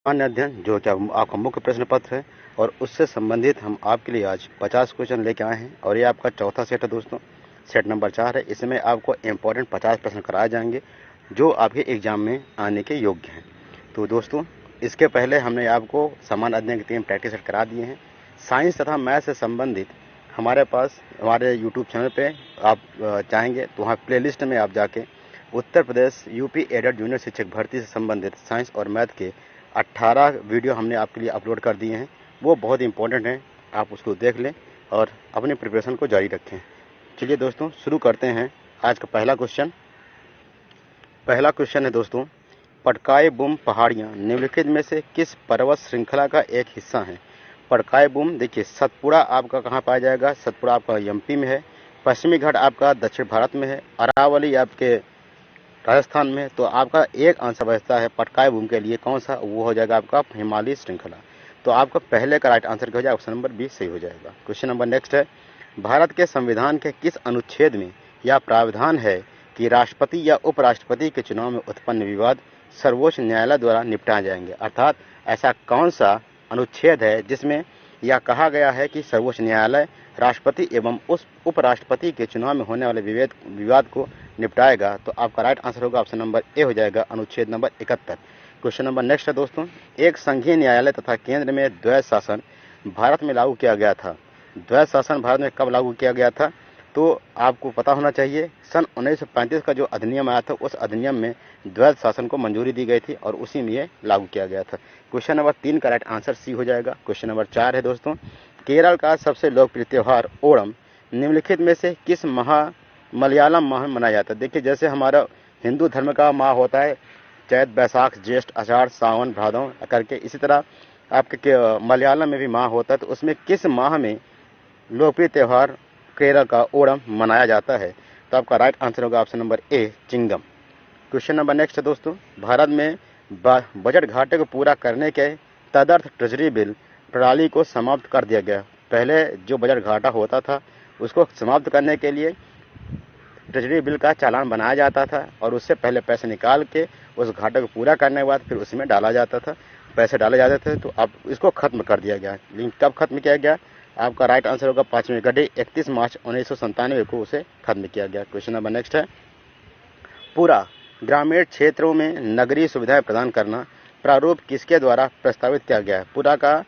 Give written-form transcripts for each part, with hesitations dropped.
सामान्य अध्ययन जो कि आपका मुख्य प्रश्न पत्र है और उससे संबंधित हम आपके लिए आज 50 क्वेश्चन लेके आए हैं और ये आपका चौथा सेट है दोस्तों। सेट नंबर 4 है। इसमें आपको इम्पोर्टेंट 50 प्रश्न कराए जाएंगे जो आपके एग्जाम में आने के योग्य हैं। तो दोस्तों, इसके पहले हमने आपको सामान्य अध्ययन के 3 प्रैक्टिस सेट करा दिए हैं। साइंस तथा मैथ से संबंधित हमारे पास हमारे यूट्यूब चैनल पे आप चाहेंगे तो वहाँ प्लेलिस्ट में आप जाके Uttar Pradesh UP added junior शिक्षक भर्ती से संबंधित साइंस और मैथ के 18 वीडियो हमने आपके लिए अपलोड कर दिए हैं। वो बहुत इंपॉर्टेंट हैं, आप उसको देख लें और अपने प्रिपरेशन को जारी रखें। चलिए दोस्तों, शुरू करते हैं आज का पहला क्वेश्चन। पहला क्वेश्चन है दोस्तों, पटकाई बुम पहाड़ियाँ निम्नलिखित में से किस पर्वत श्रृंखला का एक हिस्सा हैं? पटकाई बुम, देखिए सतपुड़ा आपका कहाँ पाया जाएगा? सतपुड़ा आपका एमपी में है। पश्चिमी घाट आपका दक्षिण भारत में है। अरावली आपके राजस्थान में। तो आपका एक आंसर बचता है पटकाई बुम के लिए, कौन सा? वो हो जाएगा आपका हिमालय श्रृंखला। तो आपका पहले का राइट आंसर क्या हो जाएगा? ऑप्शन नंबर बी सही हो जाएगा। क्वेश्चन नंबर नेक्स्ट है, भारत के संविधान के किस अनुच्छेद में यह प्रावधान है कि राष्ट्रपति या उपराष्ट्रपति के चुनाव में उत्पन्न विवाद सर्वोच्च न्यायालय द्वारा निपटाए जाएंगे? अर्थात ऐसा कौन सा अनुच्छेद है जिसमें यह कहा गया है कि सर्वोच्च न्यायालय राष्ट्रपति एवं उस उपराष्ट्रपति के चुनाव में होने वाले विवाद को निपटाएगा? तो आपका राइट आंसर होगा ऑप्शन नंबर ए हो जाएगा, अनुच्छेद नंबर 71। क्वेश्चन नंबर नेक्स्ट है दोस्तों, एक संघीय न्यायालय तथा केंद्र में द्वैध शासन भारत में लागू किया गया था। द्वैध शासन भारत में कब लागू किया गया था? तो आपको पता होना चाहिए, सन 1935 का जो अधिनियम आया था उस अधिनियम में द्वैध शासन को मंजूरी दी गई थी और उसी में ये लागू किया गया था। क्वेश्चन नंबर 3 का राइट आंसर सी हो जाएगा। क्वेश्चन नंबर 4 है दोस्तों, केरल का सबसे लोकप्रिय त्यौहार ओणम निम्नलिखित में से किस मलयालम माह में मनाया जाता है? देखिए, जैसे हमारा हिंदू धर्म का माह होता है चैत बैसाख जेष्ठ आषाढ़ सावन भादव करके, इसी तरह आपके मलयालम में भी माह होता है। तो उसमें किस माह में लोकप्रिय त्यौहार केरल का ओणम मनाया जाता है? तो आपका राइट आंसर होगा option number A chewing gum. Question number next है दोस्तों, भारत में बजट घाटे को पूरा करने के तदर्थ ट्रेजरी बिल प्रणाली को समाप्त कर दिया गया। पहले जो बजट घाटा होता था उसको समाप्त करने के लिए ट्रेजरी बिल का चालान बनाया जाता था और उससे पहले पैसे निकाल के उस घाटे को पूरा करने के बाद फिर उसमें डाला जाता था, पैसे डाले जाते थे। तो अब इसको खत्म कर दिया गया। लेकिन कब खत्म किया गया? आपका राइट आंसर होगा 5वीं कड़ी 31 मार्च 1997 को उसे खत्म किया गया। क्वेश्चन नंबर नेक्स्ट है, पूरा ग्रामीण क्षेत्रों में नगरीय सुविधाएं प्रदान करना प्रारूप किसके द्वारा प्रस्तावित किया गया है? पूरा का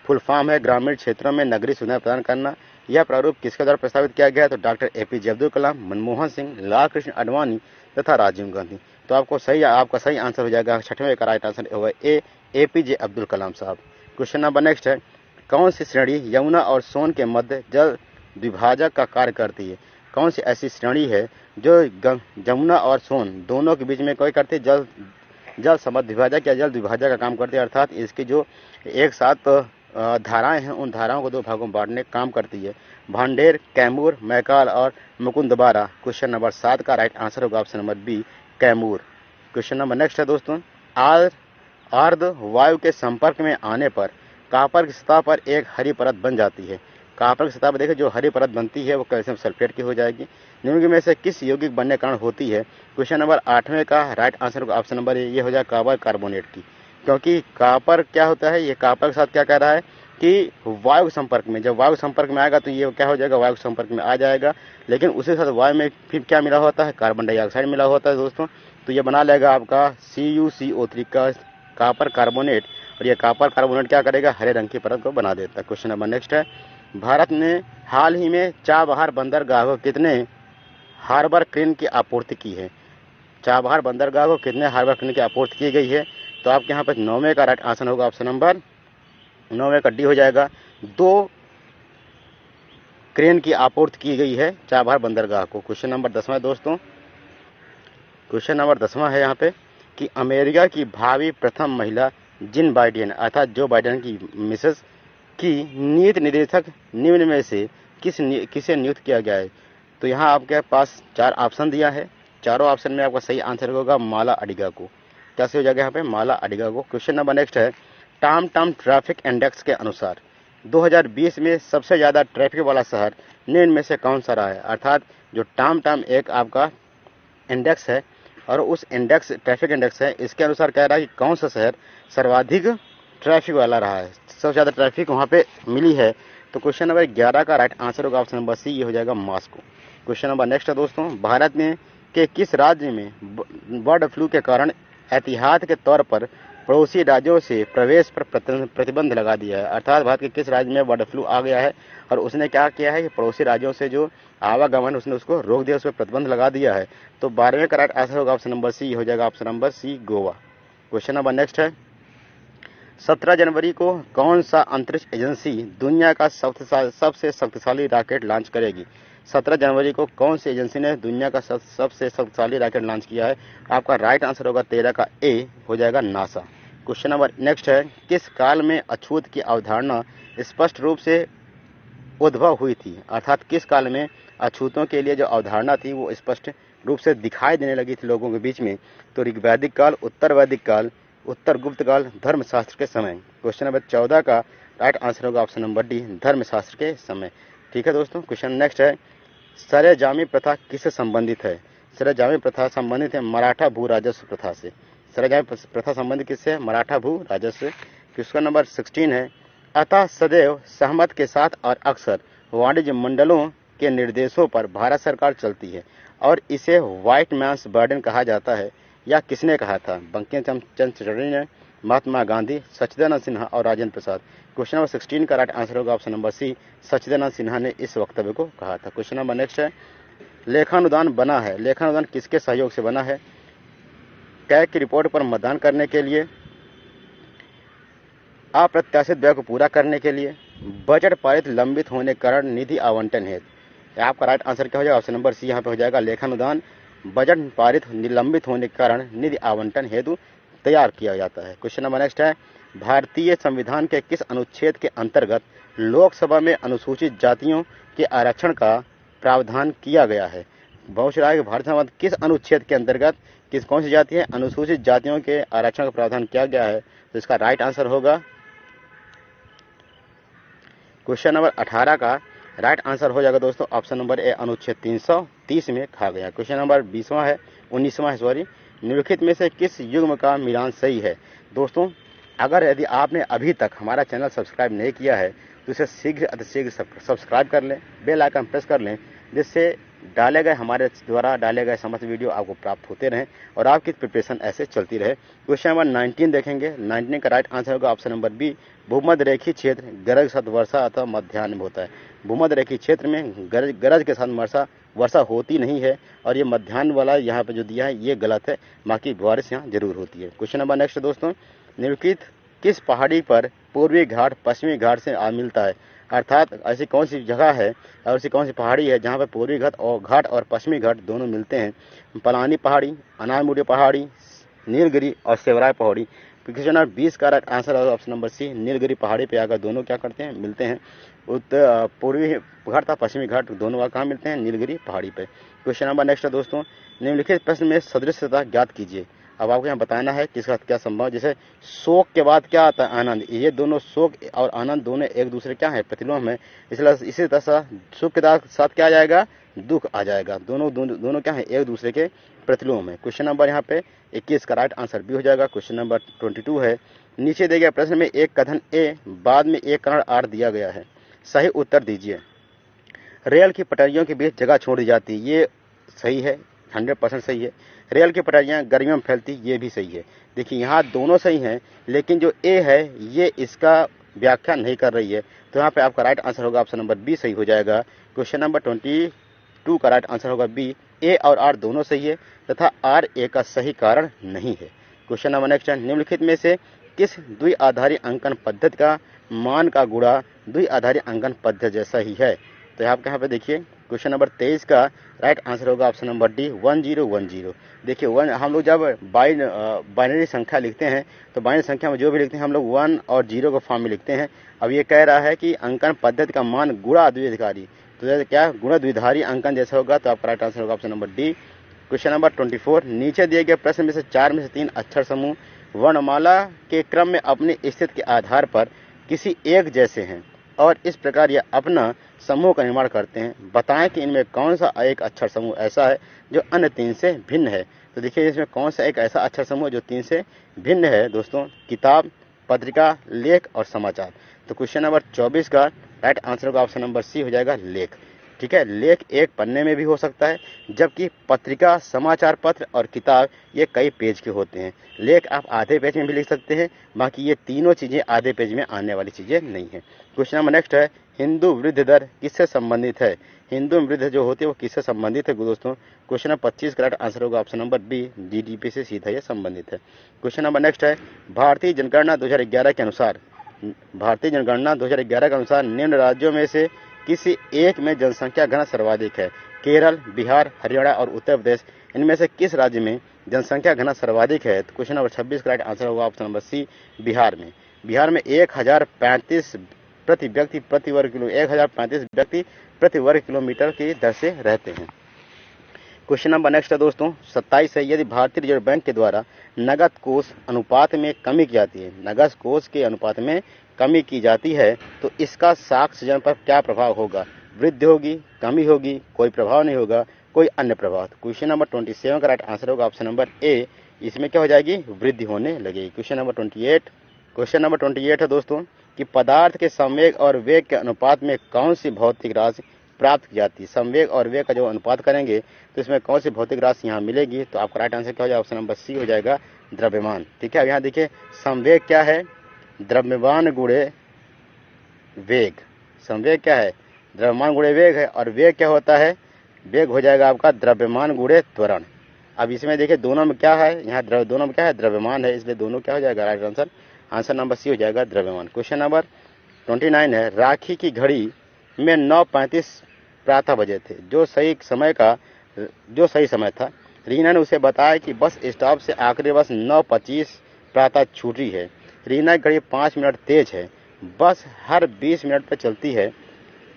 फुल फॉर्म है ग्रामीण क्षेत्रों में नगरीय सुविधाएं प्रदान करना। यह प्रारूप किसके द्वारा प्रस्तावित किया गया है? तो डॉक्टर एपीजे अब्दुल कलाम, मनमोहन सिंह, लाल कृष्ण आडवाणी तथा राजीव गांधी। तो आपका सही आंसर हो जाएगा 6वें का राइट आंसर होगा ए एपीजे अब्दुल कलाम साहब। क्वेश्चन नंबर नेक्स्ट है, कौन सी श्रेणी यमुना और सोन के मध्य जल द्विभाजक का कार्य करती है? कौन सी ऐसी श्रेणी है जो यमुना और सोन दोनों के बीच में कोई करती है? जल समध्य विभाजक या जल द्विभाजक का काम करती है। अर्थात इसकी जो एक साथ धाराएं हैं उन धाराओं को 2 भागों में बांटने का काम करती है। भांडेर, कैमूर, मैकाल और मुकुंदबारा। क्वेश्चन नंबर 7 का राइट आंसर होगा option number B Kaimur. Question number next है दोस्तों, आर्द्र वायु के संपर्क में आने पर कॉपर की सतह पर एक हरी परत बन जाती है। कॉपर की सतह पर देखिए जो हरी परत बनती है वो कैल्शियम सल्फेट की हो जाएगी। निम्न में से किस यौगिक बनने के कारण होती है? क्वेश्चन नंबर 8वें का राइट आंसर होगा ऑप्शन नंबर ये हो जाएगा कॉपर कार्बोनेट की। क्योंकि कॉपर क्या होता है, ये कॉपर के साथ क्या कह रहा है कि वायु संपर्क में, जब वायु संपर्क में आएगा तो ये क्या हो जाएगा? वायु संपर्क में आ जाएगा। लेकिन उसी साथ वायु में फिर क्या मिला होता है? कार्बन डाइऑक्साइड मिला होता है दोस्तों। तो ये बना लेगा आपका CuCO3 का कॉपर कार्बोनेट, और ये कॉपर कार्बोनेट क्या करेगा? हरे रंग की परत को बना देता है। क्वेश्चन नंबर नेक्स्ट है, भारत ने हाल ही में चाबहार बंदरगाह को कितने हार्बर क्रेन की आपूर्ति की है? चाबहार बंदरगाह को कितने हार्बर क्रेन की आपूर्ति की गई है? तो आपके यहाँ पर 9वें का राइट आंसर होगा ऑप्शन नंबर 9वें का डी हो जाएगा। 2 क्रेन की आपूर्ति की गई है चाबहार बंदरगाह को। क्वेश्चन नंबर 10वां दोस्तों, क्वेश्चन नंबर 10वां है यहाँ पे कि अमेरिका की भावी प्रथम महिला जिल बाइडेन अर्थात जो बाइडेन की मिसेस की नीति निर्देशक निम्न में से किसे नियुक्त किया गया है? तो यहाँ आपके पास 4 ऑप्शन दिया है। चारों ऑप्शन में आपका सही आंसर होगा माला अडिगा को। कैसे हो जाएगा यहाँ पे? माला अडिगा को। क्वेश्चन नंबर नेक्स्ट है, टॉम ट्रैफिक इंडेक्स के अनुसार 2020 में सबसे ज़्यादा ट्रैफिक वाला शहर निम्न में से कौन सा रहा है? अर्थात जो टॉम एक आपका इंडेक्स है और उस इंडेक्स ट्रैफिक इंडेक्स है, इसके अनुसार कह रहा है कि कौन सा शहर सर्वाधिक ट्रैफिक वाला रहा है, सबसे ज़्यादा ट्रैफिक वहाँ पे मिली है। तो क्वेश्चन नंबर 11 का राइट आंसर होगा ऑप्शन नंबर सी, ये हो जाएगा मॉस्को। क्वेश्चन नंबर नेक्स्ट है दोस्तों, भारत में के किस राज्य में बर्ड फ्लू के कारण एहतियात के तौर पर पड़ोसी राज्यों से प्रवेश पर प्रतिबंध लगा दिया है। अर्थात भारत के किस राज्य में बर्ड फ्लू आ गया है और उसने क्या किया है कि पड़ोसी राज्यों से जो आवागमन उसने उसको रोक दिया, उस पर प्रतिबंध लगा दिया है। तो 12वें का राइट आंसर होगा ऑप्शन नंबर सी, हो जाएगा option number C, Goa. Question number next है, 17 जनवरी को कौन सा अंतरिक्ष एजेंसी दुनिया का सबसे शक्तिशाली रॉकेट लॉन्च करेगी? 17 जनवरी को कौन सी एजेंसी ने दुनिया का सबसे शक्तिशाली रॉकेट लॉन्च किया है? आपका राइट आंसर होगा 13 का ए, हो जाएगा नासा। क्वेश्चन नंबर नेक्स्ट है, किस काल में अछूत की अवधारणा स्पष्ट रूप से उद्भव हुई थी? अर्थात किस काल में अछूतों के लिए जो अवधारणा थी वो स्पष्ट रूप से दिखाई देने लगी थी लोगों के बीच में? तो ऋग्वैदिक काल, उत्तर वैदिक काल, उत्तर गुप्त काल, धर्मशास्त्र के समय। क्वेश्चन नंबर 14 का राइट आंसर होगा ऑप्शन नंबर डी, धर्मशास्त्र के समय। ठीक है दोस्तों, क्वेश्चन नेक्स्ट है, सरेजामी प्रथा किससे संबंधित है? सरेजामी प्रथा संबंधित है मराठा भू राजस्व प्रथा से। सरेजामी प्रथा संबंधित किससे? मराठा भू राजस्व। क्वेश्चन नंबर 16 है, अतः सदैव सहमत के साथ और अक्सर वाणिज्य मंडलों के निर्देशों पर भारत सरकार चलती है और इसे व्हाइट मैन्स बर्डन कहा जाता है, या किसने कहा था? बंकिम चंद्र चटर्जी ने, महात्मा गांधी, सच्चिदानंद सिन्हा और राजेंद्र प्रसाद। क्वेश्चन नंबर 16 का राइट आंसर होगा ऑप्शन नंबर सी, सच्चिदानंद सिन्हा ने इस वक्तव्य को कहा था। क्वेश्चन नंबर नेक्स्ट है, लेखानुदान बना है, लेखानुदान किसके सहयोग से बना है? कैग की रिपोर्ट पर मतदान करने के लिए, अप्रत्याशित व्यय को पूरा करने के लिए, बजट पारित लंबित होने के कारण निधि आवंटन हेतु। आपका राइट आंसर क्या हो जाएगा? ऑप्शन नंबर सी यहाँ पे हो जाएगा, लेखानुदान बजट पारित निलंबित होने के कारण निधि आवंटन हेतु तैयार किया जाता है। क्वेश्चन नंबर नेक्स्ट है, भारतीय संविधान के किस अनुच्छेद के अंतर्गत लोकसभा में अनुसूचित जातियों के आरक्षण का प्रावधान किया गया है? बहुत रहा है कि भारत संविधान किस अनुच्छेद के अंतर्गत कौन सी जाति है? अनुसूचित जातियों के आरक्षण का प्रावधान किया गया है। तो इसका राइट आंसर होगा क्वेश्चन नंबर 18 का राइट आंसर हो जाएगा दोस्तों ऑप्शन नंबर ए, अनुच्छेद 330 में कहा गया। क्वेश्चन नंबर 19वां है सॉरी, निम्नलिखित में से किस युग्म का मिलान सही है? दोस्तों अगर यदि आपने अभी तक हमारा चैनल सब्सक्राइब नहीं किया है तो इसे शीघ्र अतिशीघ्र सब्सक्राइब कर लें, बेल आइकन प्रेस कर लें, जिससे हमारे द्वारा डाले गए समस्त वीडियो आपको प्राप्त होते रहें और आपकी प्रिपरेशन ऐसे चलती रहे। क्वेश्चन नंबर 19 देखेंगे, 19 का राइट आंसर होगा ऑप्शन नंबर बी, भूमध्य रेखीय क्षेत्र गरज के साथ वर्षा अथवा मध्याह्न में होता है। भूमध्य रेखीय क्षेत्र में गरज के साथ वर्षा होती नहीं है और ये मध्याह्न वाला यहाँ पे जो दिया है ये गलत है, बाकी बारिश यहाँ जरूर होती है। क्वेश्चन नंबर नेक्स्ट दोस्तों, निम्नलिखित किस पहाड़ी पर पूर्वी घाट पश्चिमी घाट से मिलता है? अर्थात ऐसी कौन सी जगह है और ऐसी कौन सी पहाड़ी है जहाँ पर पूर्वी घाट और पश्चिमी घाट दोनों मिलते हैं? पलानी पहाड़ी, अनारमुड़ी पहाड़ी, नीलगिरी और सेवराय पहाड़ी। क्वेश्चन नंबर 20 का राइट आंसर है ऑप्शन नंबर सी, नीलगिरी पहाड़ी पे आकर दोनों क्या करते हैं? मिलते हैं। पूर्वी घाट तथा पश्चिमी घाट दोनों कहाँ मिलते हैं? नीलगिरी पहाड़ी पे। क्वेश्चन नंबर नेक्स्ट है दोस्तों, निम्नलिखित प्रश्न में सदृशता ज्ञात कीजिए। अब आपको यहाँ बताना है किसका क्या संभव, जैसे शोक के बाद क्या आता है? आनंद। ये दोनों शोक और आनंद दोनों एक दूसरे क्या है? प्रतिलोम है। इसलिए इसी तरह सुख के साथ क्या आ जाएगा? दुख आ जाएगा। दोनों क्या है? एक दूसरे के प्रतिलोम है। क्वेश्चन नंबर यहाँ पे 21 का राइट आंसर बी हो जाएगा। क्वेश्चन नंबर 22 है, नीचे दिए गए प्रश्न में एक कथन ए बाद में एक कर्ण आर दिया गया है, सही उत्तर दीजिए। रेल की पटरियों के बीच जगह छोड़ दी जाती, ये सही है, 100% सही है। रेल की पटरियां गर्मियों में फैलती, ये भी सही है। देखिए यहाँ दोनों सही हैं, लेकिन जो ए है ये इसका व्याख्या नहीं कर रही है, तो यहाँ पे आपका राइट आंसर होगा ऑप्शन नंबर बी सही हो जाएगा। क्वेश्चन नंबर 22 का राइट आंसर होगा बी, ए और आर दोनों सही है तथा आर ए का सही कारण नहीं है। क्वेश्चन नंबर नेक्स्ट है, निम्नलिखित में से किस द्विआधारी अंकन पद्धति का मान का गुणा द्विआधारी अंकन पद्धति जैसा ही है? तो आप यहाँ पे देखिए क्वेश्चन नंबर 23 का राइट आंसर होगा ऑप्शन नंबर डी, 1010। देखिए हम लोग जब बाइनरी संख्या लिखते हैं तो बाइनरी संख्या में जो भी लिखते हैं हम लोग 1 और 0 के फॉर्म में लिखते हैं। अब ये कह रहा है कि अंकन पद्धति का मान गुणा द्विआधारी, तो क्या गुणा द्विआधारी अंकन जैसा होगा, तो आपका राइट आंसर होगा option number D. Question number 24, नीचे दिए गए प्रश्न में से 4 में से 3 अक्षर समूह वर्णमाला के क्रम में अपनी स्थिति के आधार पर किसी एक जैसे हैं। और इस प्रकार ये अपना समूह का निर्माण करते हैं। बताएं कि इनमें कौन सा एक अक्षर समूह ऐसा है जो अन्य 3 से भिन्न है। तो देखिए इसमें कौन सा एक ऐसा अक्षर समूह जो 3 से भिन्न है दोस्तों, किताब, पत्रिका, लेख और समाचार। तो क्वेश्चन नंबर 24 का राइट आंसर का ऑप्शन नंबर सी हो जाएगा लेख। ठीक है, लेख एक पन्ने में भी हो सकता है, जबकि पत्रिका, समाचार पत्र और किताब ये कई पेज के होते हैं। लेख आप आधे पेज में भी लिख सकते हैं, बाकी ये तीनों चीज़ें आधे पेज में आने वाली चीज़ें नहीं है। क्वेश्चन नंबर नेक्स्ट है, हिंदू वृद्धि दर किससे संबंधित है। हिंदू वृद्धि जो होती है वो किससे संबंधित है दोस्तों। क्वेश्चन नंबर 25 का राइट आंसर होगा ऑप्शन नंबर बी, जीडीपी से सीधा ये संबंधित है। क्वेश्चन नंबर नेक्स्ट है, भारतीय जनगणना 2011 के अनुसार निम्न राज्यों में से किसी एक में जनसंख्या घनत्व सर्वाधिक है। केरल, बिहार, हरियाणा और उत्तर प्रदेश, इनमें से किस राज्य में जनसंख्या घनत्व सर्वाधिक है। तो क्वेश्चन नंबर 26 का राइट आंसर होगा ऑप्शन नंबर सी, बिहार में। बिहार में 1035 प्रति व्यक्ति प्रति वर्ग किलो 1035 व्यक्ति प्रति वर्ग किलोमीटर की दर से रहते हैं। क्वेश्चन नंबर नेक्स्ट है दोस्तों 27 है, यदि भारतीय रिजर्व बैंक के द्वारा नगद कोष अनुपात में कमी की जाती है, नगद कोष के अनुपात में कमी की जाती है, तो इसका साख सृजन पर क्या प्रभाव होगा। वृद्धि होगी, कमी होगी, कोई प्रभाव नहीं होगा, कोई अन्य प्रभाव। क्वेश्चन नंबर 27 का राइट आंसर होगा ऑप्शन नंबर ए, इसमें क्या हो जाएगी, वृद्धि होने लगेगी। क्वेश्चन नंबर 28 है दोस्तों कि पदार्थ के संवेग और वेग के अनुपात में कौन सी भौतिक राशि प्राप्त की जाती है। संवेग और वेग का जो अनुपात करेंगे तो इसमें कौन सी भौतिक राशि यहाँ मिलेगी। तो आपका राइट आंसर क्या हो जाएगा, ऑप्शन नंबर सी हो जाएगा, द्रव्यमान। ठीक है, अब यहाँ देखिए संवेग क्या है, द्रव्यमान गुणे वेग। संवेग क्या है, द्रव्यमान गुणे वेग है, और वेग क्या होता है, वेग हो जाएगा आपका द्रव्यमान गुणे त्वरण। अब इसमें देखिए दोनों में क्या है, यहाँ दोनों में क्या है, द्रव्यमान है, इसलिए दोनों क्या हो जाएगा, राइट आंसर नंबर सी हो जाएगा, द्रव्यमान। क्वेश्चन नंबर 29 है, राखी की घड़ी में 9:35 प्रातः बजे थे, जो सही समय था। रीना ने उसे बताया कि बस स्टॉप से आखिरी बस 9:25 प्रातः छूटी है। रीना की घड़ी 5 मिनट तेज है, बस हर 20 मिनट पर चलती है।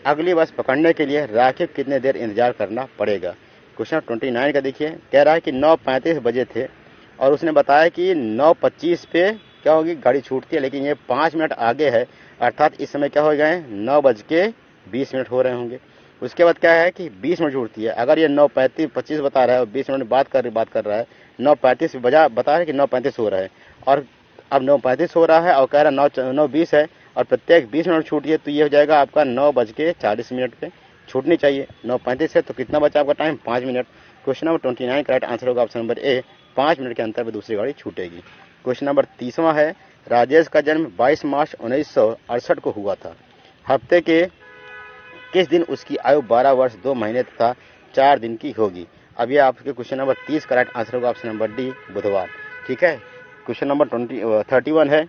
अगली बस पकड़ने के लिए राखी को कितने देर इंतजार करना पड़ेगा। क्वेश्चन 29 का देखिए, कह रहा है कि 9:35 बजे थे और उसने बताया कि 9:25 पे क्या होगी, गाड़ी छूटती है, लेकिन ये 5 मिनट आगे है, अर्थात इस समय क्या हो गए, 9:20 हो रहे होंगे। उसके बाद क्या है कि 20 मिनट छूटती है। अगर ये 9:25 बता रहा है और 20 मिनट बात कर रहा है, 9:35 बता रहा है कि 9:35 हो रहा है, और अब 9:35 हो रहा है और कह रहा है 9:20 है, और प्रत्येक 20 मिनट छूटी है, तो ये हो जाएगा आपका 9:40 पे छूटनी चाहिए। 9:35 है तो कितना बचा आपका टाइम, 5 मिनट। क्वेश्चन नंबर 29 का राइट आंसर होगा ऑप्शन नंबर ए, 5 मिनट के अंतर पर दूसरी गाड़ी छूटेगी। क्वेश्चन नंबर 30वां है, राजेश का जन्म 22 मार्च 1968 को हुआ था। हफ्ते के किस दिन उसकी आयु 12 वर्ष 2 महीने तथा 4 दिन की होगी। अब ये आपके क्वेश्चन नंबर 30 का राइट आंसर होगा ऑप्शन नंबर डी, बुधवार। ठीक है, क्वेश्चन नंबर 31 है,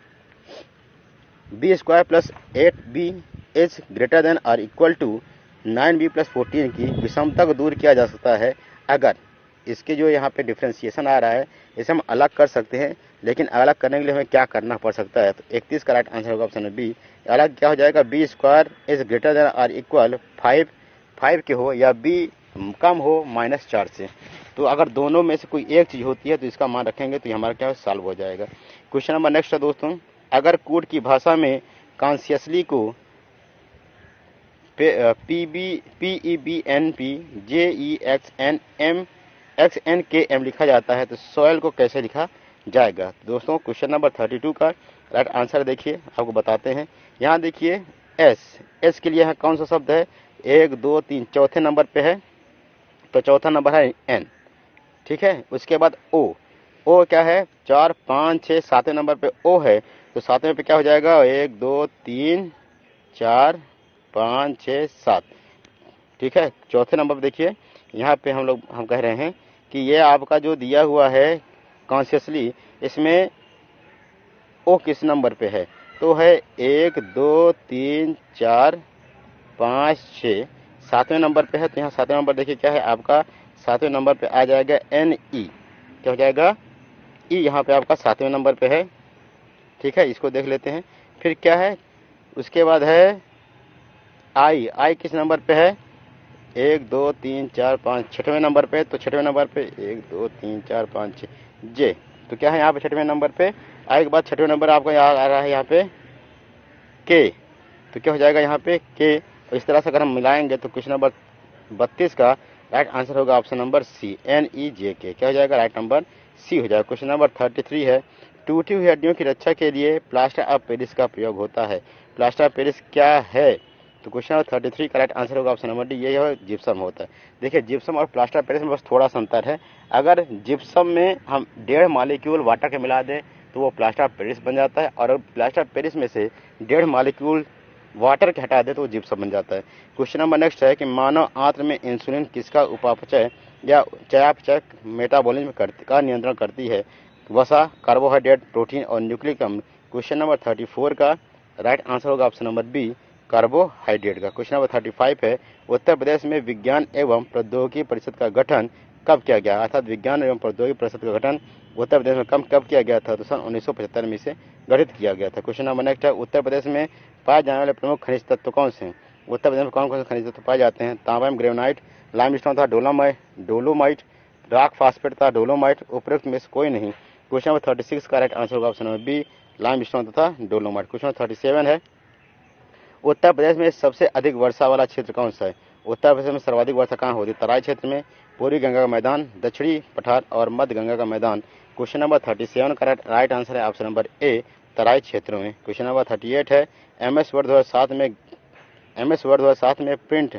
B square plus 8b is greater than और इक्वल टू 9b प्लस 14 की विषमता को दूर किया जा सकता है अगर, इसके जो यहाँ पे डिफ्रेंसिएशन आ रहा है इसे हम अलग कर सकते हैं, लेकिन अलग करने के लिए हमें क्या करना पड़ सकता है। तो 31 का राइट आंसर होगा ऑप्शन बी, अलग क्या हो जाएगा, B square is greater than और इक्वल 5 के हो या बी कम हो -4 से। तो अगर दोनों में से कोई एक चीज़ होती है तो इसका मान रखेंगे तो हमारा क्या सॉल्व हो जाएगा। क्वेश्चन नंबर नेक्स्ट है दोस्तों, अगर कोड की भाषा में कॉन्शियसली को PEBNP JEXNM लिखा जाता है तो सॉइल को कैसे लिखा जाएगा। दोस्तों क्वेश्चन नंबर 32 का राइट आंसर देखिए, आपको बताते हैं। यहाँ देखिए एस के लिए यहाँ कौन सा शब्द है, 1 2 3 चौथे नंबर पे है, तो चौथा नंबर है एन। ठीक है, उसके बाद ओ क्या है, 4 5 6 7वें नंबर पे ओ है, तो 7वें पे क्या हो जाएगा, 1 2 3 4 5 6 7। ठीक है, चौथे नंबर पे देखिए यहाँ पे हम कह रहे हैं कि ये आपका जो दिया हुआ है कॉन्शियसली, इसमें ओ किस नंबर पे है, तो है 1 2 3 4 5 6 7वें नंबर पे है। तो यहाँ 7वें नंबर देखिए क्या है आपका, 7वें नंबर पे आ जाएगा NE, क्या हो जाएगा, ई यहाँ पे आपका 7वें नंबर पे है। ठीक है, इसको देख लेते हैं। फिर क्या है, उसके बाद है आई किस नंबर पे है, 1 2 3 4 5 6वें नंबर पे, तो 6वें नंबर पे 1 2 3 4 5 6 जे, तो क्या है यहाँ पे 6वें नंबर पे। आई के बाद 6वें नंबर आपका आ रहा है यहाँ पे के, तो क्या हो जाएगा यहाँ पे के। इस तरह से अगर हम मिलाएंगे तो क्वेश्चन नंबर 32 का राइट आंसर होगा ऑप्शन नंबर सी, NEJK। क्या हो जाएगा? राइट नंबर सी हो जाएगा। क्वेश्चन नंबर 33 है, टूटी हुई हड्डियों की रक्षा के लिए प्लास्टर ऑफ पेरिस का प्रयोग होता है। प्लास्टर ऑफ पेरिस क्या है? तो क्वेश्चन नंबर 33 का राइट आंसर होगा ऑप्शन नंबर डी, ये है जिप्सम होता है। देखिए जिप्सम और प्लास्टर ऑफ पेरिस में बस थोड़ा सा अंतर है। अगर जिप्सम में हम 1.5 मॉलिक्यूल वाटर के मिला दें तो वो प्लास्टर ऑफ पेरिस बन जाता है, और प्लास्टर ऑफ पेरिस में से 1.5 मॉलिक्यूल वाटर के हटा दे तो वो जिप्सम बन जाता है। क्वेश्चन नंबर नेक्स्ट है कि मानव आंत्र में इंसुलिन किसका उपापचय या चयापचय मेटाबॉलिज्म का नियंत्रण करती है? वसा, कार्बोहाइड्रेट, प्रोटीन और न्यूक्लिक अम्ल। क्वेश्चन नंबर 34 का राइट आंसर होगा ऑप्शन नंबर बी, कार्बोहाइड्रेट का। क्वेश्चन नंबर 35 है, उत्तर प्रदेश में विज्ञान एवं प्रौद्योगिकी परिषद का गठन कब किया गया? अर्थात विज्ञान एवं प्रौद्योगिकी परिषद का गठन उत्तर प्रदेश में कब किया गया था? तो सन 1975 में इसे गठित किया गया था। क्वेश्चन नंबर नेक्स्ट है, उत्तर प्रदेश में पाए जाने वाले प्रमुख खनिज तत्व कौन से हैं? उत्तर प्रदेश में कौन कौन से खनिज तत्व पाए जाते हैं? तांबा एवं ग्रेनाइट, लाइमस्टोन तथा डोलोमाइट, रॉक फास्फेट तथा डोलोमाइट। उपयुक्त में से कोई नहीं। क्वेश्चन नंबर 36 का राइट आंसर होगा ऑप्शन नंबर बी, लाइमस्टोन तथा डोलोमाइट। क्वेश्चन नंबर 37 है, उत्तर प्रदेश में सबसे अधिक वर्षा वाला क्षेत्र कौन सा है? उत्तर प्रदेश में सर्वाधिक वर्षा कहाँ होती है? तराई क्षेत्र में, पूर्वी गंगा का मैदान, दक्षिणी पठार और मध्य गंगा का मैदान। क्वेश्चन नंबर 37 का राइट आंसर है ऑप्शन नंबर ए, तराई क्षेत्रों में। क्वेश्चन नंबर 38 है, MS वर्ड 2007 में प्रिंट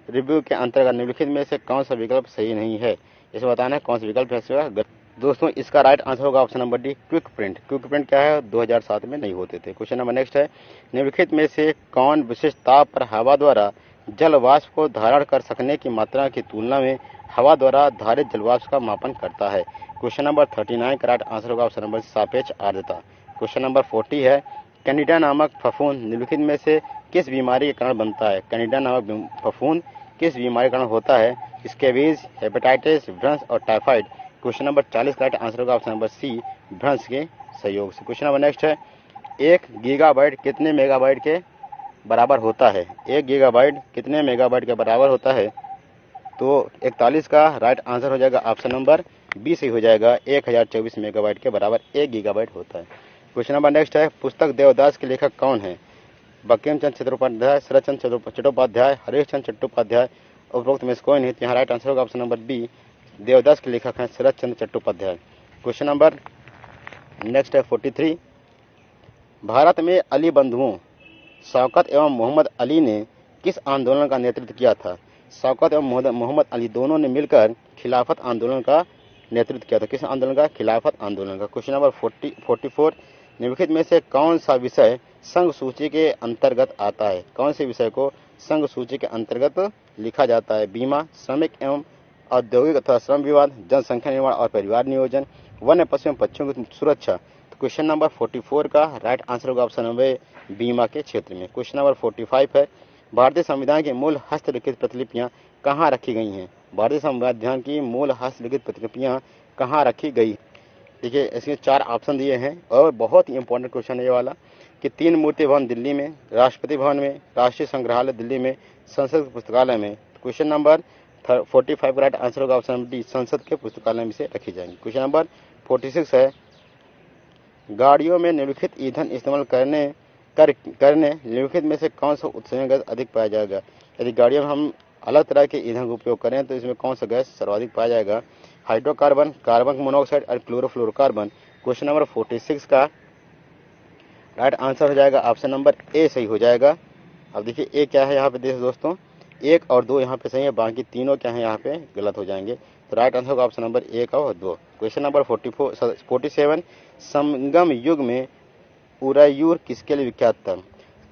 रिव्यू के अंतर्गत निम्नलिखित में से कौन सा विकल्प सही नहीं है? इसे बताना है कौन सा विकल्प है। दोस्तों इसका राइट आंसर होगा option number D, quick print. Quick print क्या है? 2007 में नहीं होते थे। क्वेश्चन नंबर नेक्स्ट है, निम्नलिखित में से कौन विशिष्ट ताप पर हवा द्वारा जल वाष्प को धारण कर सकने की मात्रा की तुलना में हवा द्वारा धारित जल वाष्प का मापन करता है? क्वेश्चन नंबर 39 का राइट आंसर होगा ऑप्शन नंबर सापेक्ष आर्द्रता। क्वेश्चन नंबर 40 है, कैंडिडा नामक फफूंद निम्नलिखित में से किस बीमारी के कारण बनता है? कैंडिडा नामक फफूंद किस बीमारी के कारण होता है? स्कैबीज, हेपेटाइटिस, भ्रंश और टाइफाइड। क्वेश्चन नंबर 40 का राइट आंसर होगा ऑप्शन नंबर सी, भ्रंश के सहयोग से। क्वेश्चन नंबर नेक्स्ट है, 1 गीगाबाइट कितने मेगाबाइट के बराबर होता है? 1 गीगाबाइट कितने मेगाबाइट के बराबर होता है? तो 41 का राइट आंसर हो जाएगा ऑप्शन नंबर बी सही हो जाएगा, 1024 मेगाबाइट के बराबर 1 गीगाबाइट होता है। क्वेश्चन नंबर नेक्स्ट है, पुस्तक देवदास के लेखक कौन है? बंकिम चंद्र चट्टोपाध्याय, शरद चंद्र चट्टोपाध्याय, हरीश चंद्र चट्टोपाध्याय। उपरोक्त में से कोई नहीं, तो यहाँ राइट आंसर होगा ऑप्शन नंबर बी, देवदास के लेखक हैं शरद Chandra Chattopadhyay. Question number next है 43, भारत में अली बंधुओं शौकत एवं मोहम्मद अली ने किस आंदोलन का नेतृत्व किया था? शौकत एवं मोहम्मद अली दोनों ने मिलकर खिलाफत आंदोलन का नेतृत्व किया था। किस आंदोलन का? खिलाफत आंदोलन का। क्वेश्चन नंबर 44, निम्नलिखित में से कौन सा विषय संघ सूची के अंतर्गत आता है? कौन से विषय को संघ सूची के अंतर्गत लिखा जाता है? बीमा, श्रमिक एवं औद्योगिक अथवा श्रम विवाद, जनसंख्या निर्माण और परिवार नियोजन, वन्य पशु एवं पक्षियों की सुरक्षा। तो क्वेश्चन नंबर 44 का राइट आंसर होगा ऑप्शन नंबर बीमा के क्षेत्र में। क्वेश्चन नंबर 45 है, भारतीय संविधान की मूल हस्तलिखित प्रतिलिपियां कहाँ रखी गई हैं? भारतीय संविधान की मूल हस्तलिखित प्रतिलिपियां कहाँ रखी गई? देखिए इसके 4 ऑप्शन दिए हैं और बहुत ही इंपॉर्टेंट क्वेश्चन है ये वाला कि 3 मूर्ति भवन दिल्ली में, राष्ट्रपति भवन में, राष्ट्रीय संग्रहालय दिल्ली में, संसद पुस्तकालय में। क्वेश्चन नंबर 45 का राइट आंसर होगा ऑप्शन नंबर डी, संसद के पुस्तकालय में से रखी जाएंगी। क्वेश्चन नंबर 46 है, गाड़ियों में निम्नलिखित ईंधन इस्तेमाल करने निम्नलिखित में से कौन सा उत्सर्जन गैस अधिक पाया जाएगा? यदि गाड़ियों में हम अलग तरह के ईंधन का उपयोग करें तो इसमें कौन सा गैस सर्वाधिक पाया जाएगा? हाइड्रोकार्बन, कार्बन मोनोऑक्साइड और क्लोरोफ्लोरोकार्बन। क्वेश्चन नंबर 46 का राइट आंसर हो जाएगा ऑप्शन नंबर ए सही हो जाएगा। अब देखिए ए क्या है यहाँ पे देखिए दोस्तों, 1 और 2 यहाँ पे सही है, बाकी तीनों क्या है यहाँ पे गलत हो जाएंगे। तो राइट आंसर होगा ऑप्शन नंबर 1 और 2। क्वेश्चन नंबर 47, संगम युग में उरायूर किसके लिए विख्यात था?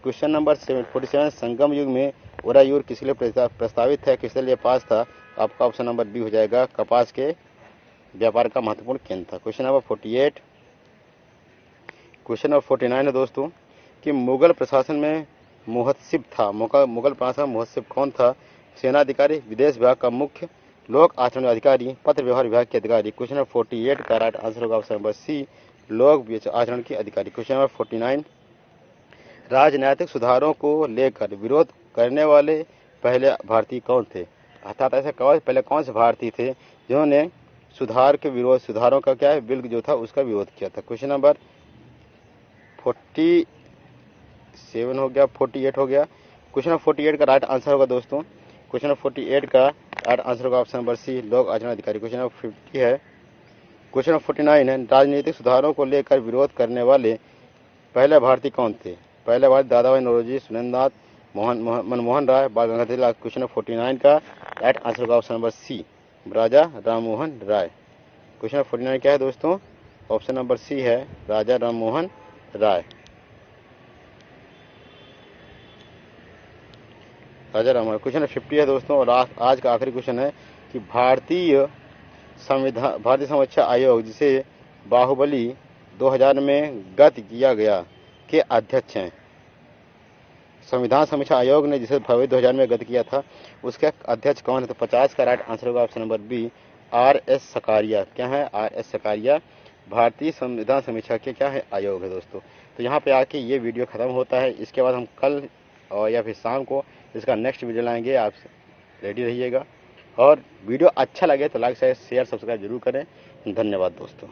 क्वेश्चन नंबर 47, संगम युग में उरायूर किसके लिए प्रस्तावित है, किसके लिए पास था? आपका ऑप्शन नंबर बी हो जाएगा, कपास के व्यापार का महत्वपूर्ण केंद्र था। क्वेश्चन नंबर 48, क्वेश्चन नंबर 49 है दोस्तों कि मुगल प्रशासन में मुहस्सिब था, मुगल प्रशासन में मुहस्सिब कौन था? सेनाधिकारी, विदेश विभाग का मुख्य, लोक आचरण अधिकारी, पत्र व्यवहार विभाग के अधिकारी। क्वेश्चन नंबर 48 का राइट आंसर होगा ऑप्शन नंबर सी, लोक आचरण के अधिकारी। क्वेश्चन नंबर 49, राजनैतिक सुधारों को लेकर विरोध करने वाले पहले भारतीय कौन थे? अर्थात ऐसे पहले कौन से भारतीय थे जिन्होंने सुधारों का क्या है बिल जो था उसका विरोध किया था? क्वेश्चन नंबर 50 47 हो गया, 48 हो गया। क्वेश्चन नंबर 48 का राइट आंसर होगा दोस्तों, क्वेश्चन नंबर 48 का राइट आंसर होगा ऑप्शन नंबर सी, लोक आचरण अधिकारी। क्वेश्चन नंबर 50 है, क्वेश्चन नंबर 49 है, राजनीतिक सुधारों को लेकर विरोध करने वाले पहले भारतीय कौन थे? पहले भारतीय दादा भाई नौरोजी, सुरेंद्रनाथ, मनमोहन राय, बाल गंगाधर तिलक। क्वेश्चन नंबर 49 का राइट आंसर होगा ऑप्शन नंबर सी, राजा राममोहन राय। क्वेश्चन नंबर 49 क्या है दोस्तों? ऑप्शन नंबर सी है राजा राममोहन राय, राजा राममोहन। क्वेश्चन नंबर 50 है दोस्तों, और आज का आखिरी क्वेश्चन है कि भारतीय समीक्षा आयोग, जिसे बाहुबली 2000 में गत किया गया, के अध्यक्ष हैं। संविधान समीक्षा आयोग ने जिसे फरवरी 2000 में गत किया था, उसके अध्यक्ष कौन है? तो 50 का राइट आंसर होगा option number B, RS Sarkaria. क्या है? RS सकारिया भारतीय संविधान समीक्षा के क्या है? आयोग है दोस्तों। तो यहाँ पे आके ये वीडियो खत्म होता है। इसके बाद हम कल और या फिर शाम को इसका नेक्स्ट वीडियो लाएंगे, आप रेडी रहिएगा। और वीडियो अच्छा लगे तो लाइक शेयर सब्सक्राइब जरूर करें। धन्यवाद दोस्तों।